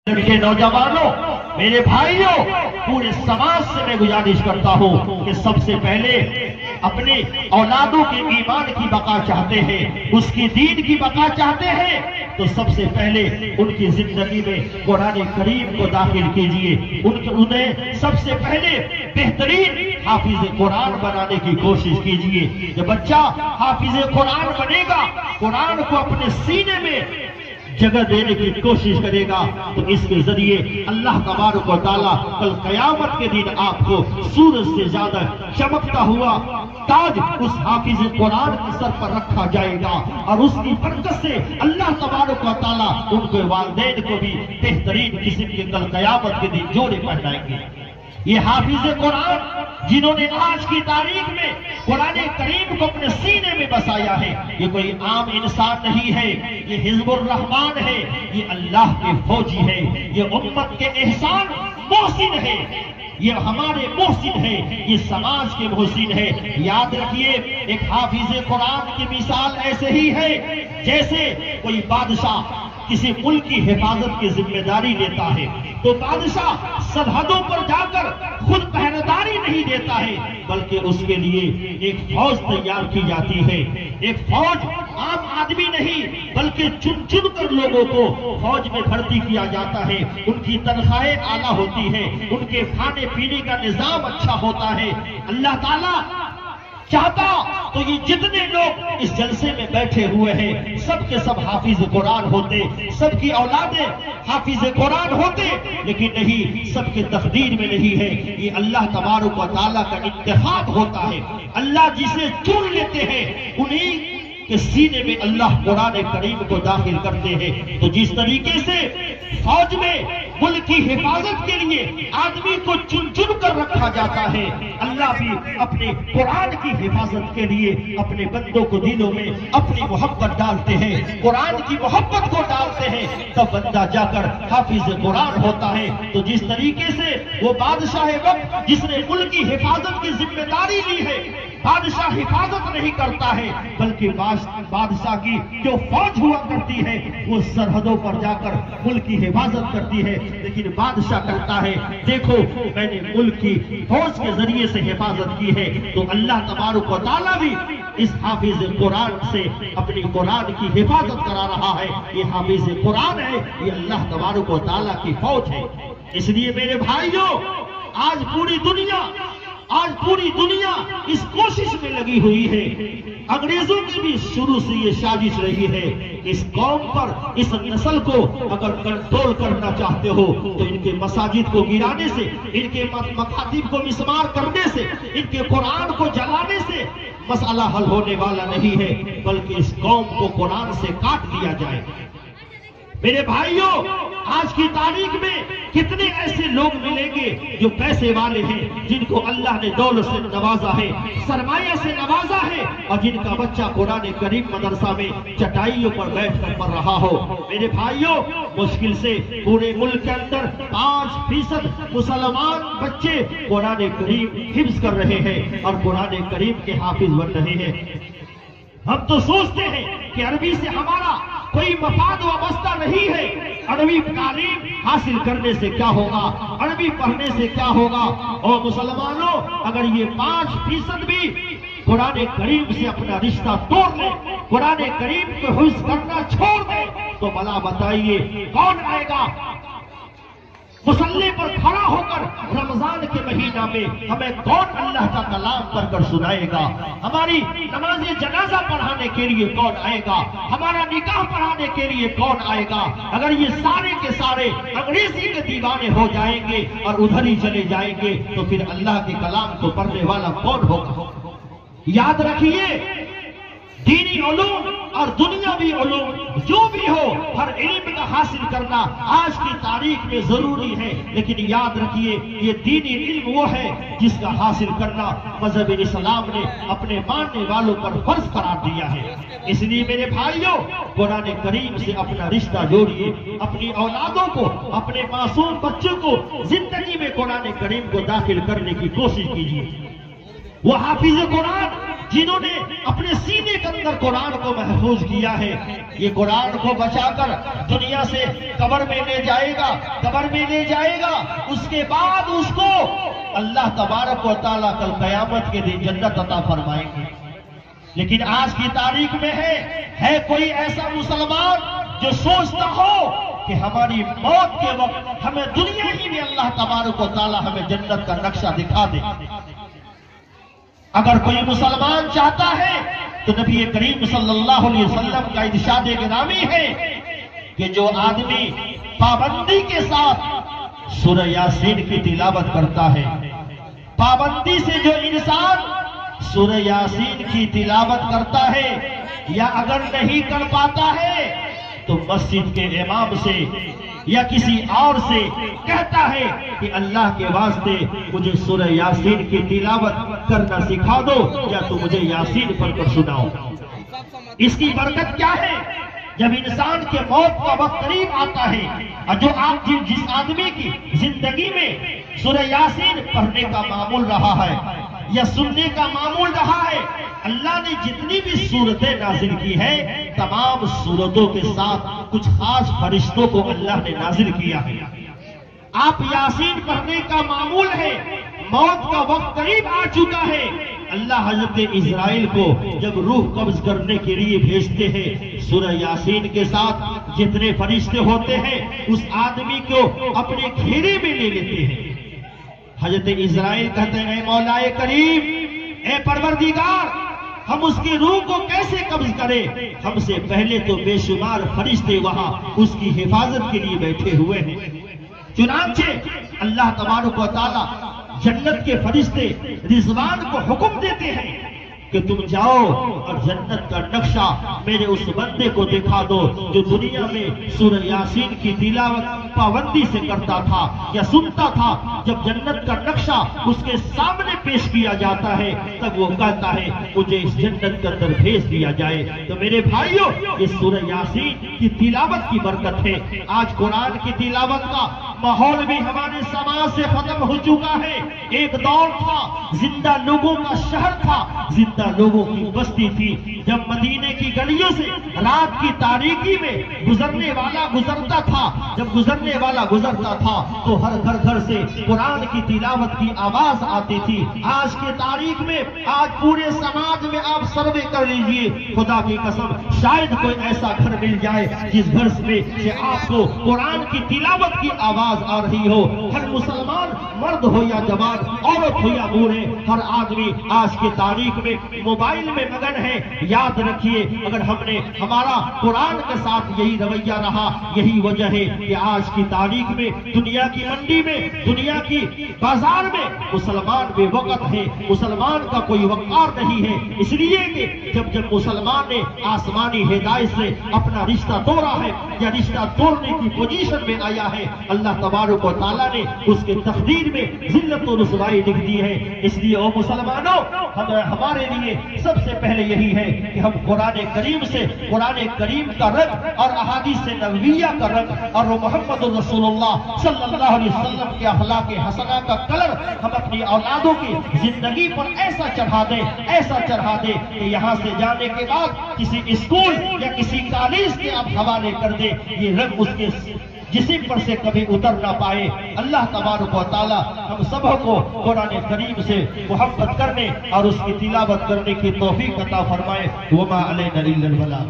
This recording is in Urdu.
میرے نوجوانوں، میرے بھائیوں، پورے سماج سے میں گزارش کرتا ہوں کہ سب سے پہلے اپنے اولادوں کے ایمان کی بقا چاہتے ہیں، اس کی دین کی بقا چاہتے ہیں، تو سب سے پہلے ان کی زندگی میں قرآن کریم کو داخل کیجئے، انہیں سب سے پہلے بہترین حافظ قرآن بنانے کی کوشش کیجئے۔ جب بچہ حافظ قرآن بنے گا، قرآن کو اپنے سینے میں جگہ دینے کی کوشش کرے گا، تو اس کے ذریعے اللہ تبارک و تعالیٰ کل قیامت کے دن آپ کو سورج سے زیادہ چمکتا ہوا تاج اس حافظ قرآن کے سر پر رکھا جائے گا، اور اس کی برکت سے اللہ تبارک و تعالیٰ ان کے والدین کو بھی بہترین قسم کے کل قیامت کے دن جوڑے پہنائیں گے۔ یہ حافظ قرآن جنہوں نے آج کی تاریخ میں قرآن کریم کو اپنے سینے میں بسایا ہے، یہ کوئی عام انسان نہیں ہے، یہ حزب الرحمان ہے، یہ اللہ کے فوجی ہے، یہ امت کے احسان محسن ہے، یہ ہمارے محسن ہے، یہ سماج کے محسن ہے۔ یاد رکھیے، ایک حافظ قرآن کی مثال ایسے ہی ہے جیسے کوئی بادشاہ کسی ملک کی حفاظت کی ذمہ داری لیتا ہے، تو بادشاہ سرحدوں پر جا کر خود پہرےداری نہیں دیتا ہے، بلکہ اس کے لیے ایک فوج تیار کی جاتی ہے۔ ایک فوج عام آدمی نہیں بلکہ چن چن کر لوگوں کو فوج میں بھرتی کیا جاتا ہے، ان کی تنخواہیں اعلیٰ ہوتی ہے، ان کے کھانے پینے کا نظام اچھا ہوتا ہے۔ اللہ تعالیٰ چاہتا تو یہ جتنے لوگ اس جلسے میں بیٹھے ہوئے ہیں سب کے سب حافظ قرآن ہوتے، سب کی اولادیں حافظ قرآن ہوتے، لیکن نہیں، سب کے تقدیر میں نہیں ہے۔ یہ اللہ تبارک و تعالیٰ کا انتخاب ہوتا ہے، اللہ جسے چن لیتے ہیں انہیں کہ سینے میں اللہ قرآن کریم کو داخل کرتے ہیں۔ تو جس طریقے سے فوج میں ملک کی حفاظت کے لیے آدمی کو چن چن کر رکھا جاتا ہے، اللہ بھی اپنے قرآن کی حفاظت کے لیے اپنے بندوں کو دلوں میں اپنی محبت ڈالتے ہیں، قرآن کی محبت کو ڈالتے ہیں، تب بندہ جا کر حافظ قرآن ہوتا ہے۔ تو جس طریقے سے وہ بادشاہ وقت جس نے ملک کی حفاظت کی ذمہ داری لی ہے، بادشاہ حفاظت نہیں کرتا ہے بلکہ بادشاہ کی جو فوج ہوا کرتی ہے وہ سرحدوں پر جا کر ملک کی حفاظت کرتی ہے، لیکن بادشاہ کہتا ہے دیکھو میں نے ملک کی فوج کے ذریعے سے حفاظت کی ہے۔ تو اللہ تبارک و تعالیٰ بھی اس حافظ قرآن سے اپنی قرآن کی حفاظت کرا رہا ہے۔ یہ حافظ قرآن ہے، یہ اللہ تبارک و تعالیٰ کی فوج ہے۔ اس لیے میرے بھائیوں، آج پوری دنیا اس کوشش میں لگی ہوئی ہے، انگریزوں کی بھی شروع سے یہ سازش رہی ہے، اس قوم پر، اس نسل کو اگر کنٹرول کرنا چاہتے ہو تو ان کے مساجد کو گرانے سے، ان کے مکاتب کو مسمار کرنے سے، ان کے قرآن کو جلانے سے مسئلہ حل ہونے والا نہیں ہے، بلکہ اس قوم کو قرآن سے کاٹ دیا جائے۔ میرے بھائیوں، آج کی تاریخ میں کتنے ایسے لوگ ملیں گے جو پیسے والے ہیں، جن کو اللہ نے دولت سے نوازا ہے، سرمایہ سے نوازا ہے، اور جن کا بچہ قرآن کریم مدرسہ میں چٹائیوں پر بیٹھ کر پڑھ رہا ہو۔ میرے بھائیوں، مشکل سے پورے ملک کے اندر 5% مسلمان بچے قرآن کریم حفظ کر رہے ہیں اور قرآن کریم کے حافظ بن رہے ہیں۔ ہم تو سوچتے ہیں کہ عربی سے ہمارا کوئی مفاد وابستہ نہیں ہے، عربی تعلیم حاصل کرنے سے کیا ہوگا، عربی پڑھنے سے کیا ہوگا۔ اور مسلمانوں، اگر یہ 5% بھی قرآن کریم سے اپنا رشتہ توڑ لیں، قرآن کریم کو حفظ کرنا چھوڑ دیں، تو بھلا بتائیے کون آئے گا مصلی پر کھڑا ہو کر رمضان کے مہینہ میں ہمیں کون اللہ کا کلام پڑھ کر سنائے گا، ہماری نماز جنازہ پڑھانے کے لیے کون آئے گا، ہمارا نکاح پڑھانے کے لیے کون آئے گا؟ اگر یہ سارے کے سارے انگریزی کے دیوانے ہو جائیں گے اور ادھر ہی چلے جائیں گے تو پھر اللہ کے کلام کو پڑھنے والا کون ہوگا؟ یاد رکھیے، دینی علوم اور دنیاوی علوم جو بھی ہو، ہر علم کا حاصل کرنا آج کی تاریخ میں ضروری ہے، لیکن یاد رکھیے یہ دینی علم وہ ہے جس کا حاصل کرنا مذہب اسلام نے اپنے ماننے والوں پر فرض قرار دیا ہے۔ اس لیے میرے بھائیوں، قرآن کریم سے اپنا رشتہ جوڑیے، اپنی اولادوں کو، اپنے معصوم بچوں کو زندگی میں قرآن کریم کو داخل کرنے کی کوشش کیجیے۔ وہ حافظ قرآن جنہوں نے اپنے سینے کے اندر قرآن کو محفوظ کیا ہے، یہ قرآن کو بچا کر دنیا سے قبر میں لے جائے گا، قبر میں لے جائے گا، اس کے بعد اس کو اللہ تبارک و تعالیٰ کل قیامت کے دن جنت عطا فرمائیں گے۔ لیکن آج کی تاریخ میں ہے کوئی ایسا مسلمان جو سوچتا ہو کہ ہماری موت کے وقت ہمیں دنیا ہی میں اللہ تبارک و تعالیٰ ہمیں جنت کا نقشہ دکھا دے؟ اگر کوئی مسلمان چاہتا ہے تو نبی کریم صلی اللہ علیہ وسلم کا ارشاد گرامی ہے کہ جو آدمی پابندی کے ساتھ سورہ یاسین کی تلاوت کرتا ہے، پابندی سے جو انسان سورہ یاسین کی تلاوت کرتا ہے، یا اگر نہیں کر پاتا ہے تو مسجد کے امام سے یا کسی اور سے کہتا ہے کہ اللہ کے واسطے مجھے سورہ یاسین کی تلاوت کرنا سکھا دو، یا تو مجھے یاسین پڑھ کر سناؤ۔ اس کی برکت کیا ہے؟ جب انسان کے موت کا وقت قریب آتا ہے، اور جو جس آدمی کی زندگی میں سورہ یاسین پڑھنے کا معمول رہا ہے یا سننے کا معمول رہا ہے، اللہ نے جتنی بھی سورتیں نازل کی ہے، تمام سورتوں کے ساتھ کچھ خاص فرشتوں کو اللہ نے نازل کیا ہے۔ آپ یاسین پڑھنے کا معمول ہے، موت کا وقت قریب آ چکا ہے، اللہ حضرت اسرائیل کو جب روح قبض کرنے کے لیے بھیجتے ہیں، سورہ یاسین کے ساتھ جتنے فرشتے ہوتے ہیں اس آدمی کو اپنے گھیرے میں لے لیتے ہیں۔ حضرت اسرائیل کہتے ہیں، اے مولا کریم، اے پروردگار، ہم اس کی روح کو کیسے قبض کریں؟ ہم سے پہلے تو بے شمار فرشتے وہاں اس کی حفاظت کے لیے بیٹھے ہوئے ہیں۔ چنانچہ اللہ تبارک و تعالیٰ جنت کے فرشتے رضوان کو حکم دیتے ہیں کہ تم جاؤ اور جنت کا نقشہ میرے اس بندے کو دکھا دو جو دنیا میں سورہ یاسین کی تلاوت پابندی سے کرتا تھا یا سنتا تھا۔ جب جنت کا نقشہ اس کے سامنے پیش کیا جاتا ہے تب وہ کہتا ہے مجھے اس جنت کے اندر بھیج دیا جائے۔ تو میرے بھائیوں، یہ سورہ یاسین کی تلاوت کی برکت ہے۔ آج قرآن کی تلاوت کا ماحول بھی ہمارے سماج سے ختم ہو چکا ہے۔ ایک دور تھا، زندہ لوگوں کا شہر تھا، زندہ لوگوں کی بستی تھی۔ جب مدینے کی گلیوں سے رات کی تاریکی میں گزرنے والا گزرتا تھا، جب گزرنے والا گزرتا تھا تو ہر گھر سے قرآن کی تلاوت کی آواز آتی تھی۔ آج کی تاریخ میں، آج پورے سماج میں آپ سروے کر لیجئے، خدا کی قسم شاید کوئی ایسا گھر مل جائے جس گھر میں سے آپ کو قرآن کی تلاوت کی آواز آ رہی ہو۔ ہر مسلمان، مرد ہو یا جوان، عورت ہو یا بوڑھے، ہر آدمی آج کی تاریخ میں موبائل میں مگن ہے۔ یاد رکھیے، اگر ہم نے ہمارا قرآن کے ساتھ یہی رویہ رہا، یہی وجہ ہے کہ آج کی تاریخ میں دنیا کی منڈی میں، دنیا کی بازار میں مسلمان بے وقت ہے، مسلمان کا کوئی وقار نہیں ہے۔ اس لیے کہ جب مسلمان نے آسمانی ہدایت سے اپنا رشتہ توڑا ہے یا رشتہ توڑنے کی پوزیشن میں آیا ہے، اللہ تبارک و تعالیٰ نے اس کے تقدیر میں ذلت و رسوائی لکھ دی ہے۔ اس لیے او مسلمانوں، ہمارے لیے سب سے پہلے یہی ہے کہ ہم قرآن کریم سے، قرآن کریم کا رنگ اور احادیث نبویہ کا رنگ اور محمد رسول اللہ صلی اللہ علیہ وسلم کے اخلاق حسنہ کا کلر ہم اپنی اولادوں کی زندگی پر ایسا چڑھا دیں، ایسا چڑھا دیں کہ یہاں سے جانے کے بعد کسی اسکول یا کسی کالج کے آپ حوالے کر دیں، یہ رنگ اس کے جسم پر سے کبھی اتر نہ پائے۔ اللہ تبارک و تعالی ہم سب کو قرآن کریم سے محبت کرنے اور اس کی تلاوت کرنے کی توفیق عطا فرمائے۔ وما علینا الا البلاغ۔